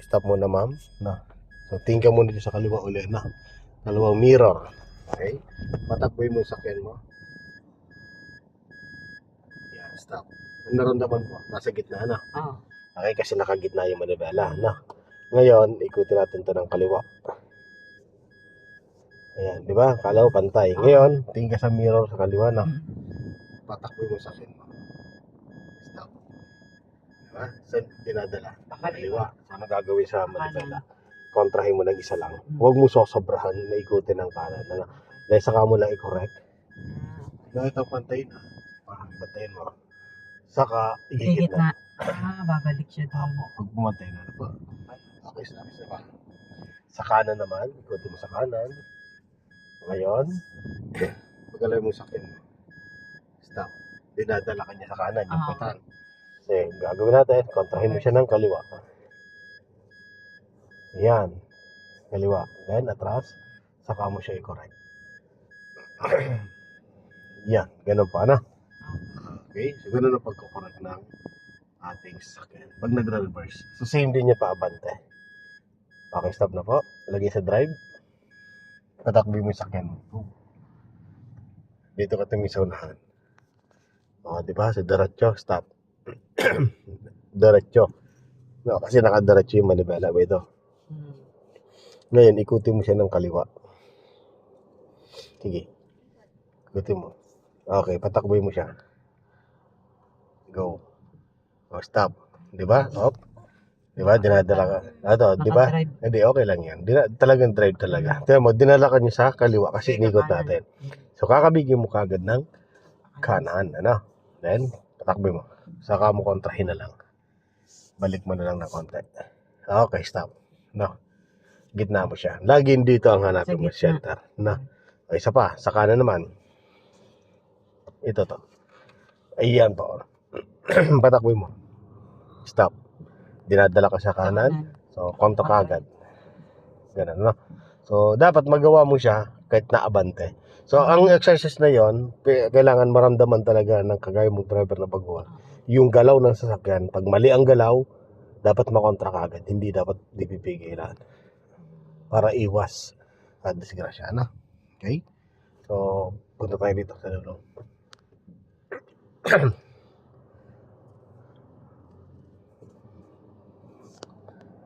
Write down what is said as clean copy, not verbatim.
stop muna ma'am. Na. So tingin ka muna dito sa kaliwa ulit na. Dalawang mirror. Okay? Patakboy mo yung sakyan mo. Yan, stop. Ang naramdaman mo, nasa gitna na. Okay, kasi nakagitna yung manibela na. Ngayon, ikutin natin to ng kaliwa. Ayan, di ba? Kala ko pantay. Ngayon, tingin ka sa mirror sa kaliwa na. Patakboy mo yung sakyan mo. Stop. Diba? Saan dinadala? Kaliwa. Ano gagawin sa manibela? Kontrahin mo lang isa lang. Huwag mo sosobrahan na ikutin ng kanan. Dahil saka mo lang i-correct. Dahil ito pantay na. Pantayin mo. Saka, igigit na. Babalik siya doon. Pag pumatay na. Okay, stop. Isa pa. Sa kanan naman. Ikutin mo sa kanan. Ngayon, pag-alay mo sakyan mo. Stop. Dinadala ka niya sa kanan. Yung patan. Kasi, gagawin natin. Kontrahin mo siya ng kaliwa. Yan. Kaliwa. Then, atras. Saka mo siya i-correct. Yan. Ganun pa na. Okay. So, ganun ang pagkukorrect ng ating sakyan. Pag nag-reverse. So, same din niya pa abante. Okay, stop na po. Lagay sa drive. Patakbi mo yung sakyan mo. Dito ka tumingin sa unahan. O, diba? Sa diretso. Stop. Diretso. No, kasi nakadiretso yung manibela. Ito. Ngayon, ikutin mo siya ng kaliwa. Sige. Ikutin mo. Okay, patakboy mo siya. Go. O, stop. Diba? Stop. Diba? Dinadala ka. Ito, diba? Hindi, okay lang yan. Talagang drive talaga. Tignan mo, dinala ka niya sa kaliwa kasi inikot natin. So, kakabigin mo kagad ng kanan. Ano? Then, patakboy mo. Saka mo kontrahin na lang. Balik mo na lang ng konti. Okay, stop. No. Gitna mo siya. Laging dito ang hanapin mo, center. No. O, isa pa. Sa kanan naman. Ito to. Ayan po. Patakboy mo. Stop. Dinadala ka sa kanan. So, kontra kagad. Ganun, no? So, dapat magawa mo siya kahit naabante. So, ang exercise na yon, kailangan maramdaman talaga ng kagaya mong driver na baguhan. Yung galaw ng sasakyan, pag mali ang galaw, dapat makontra kagad. Hindi dapat dipipigilan. Para iwas at disgrasya na. Okay? So, punta tayo dito sa loob.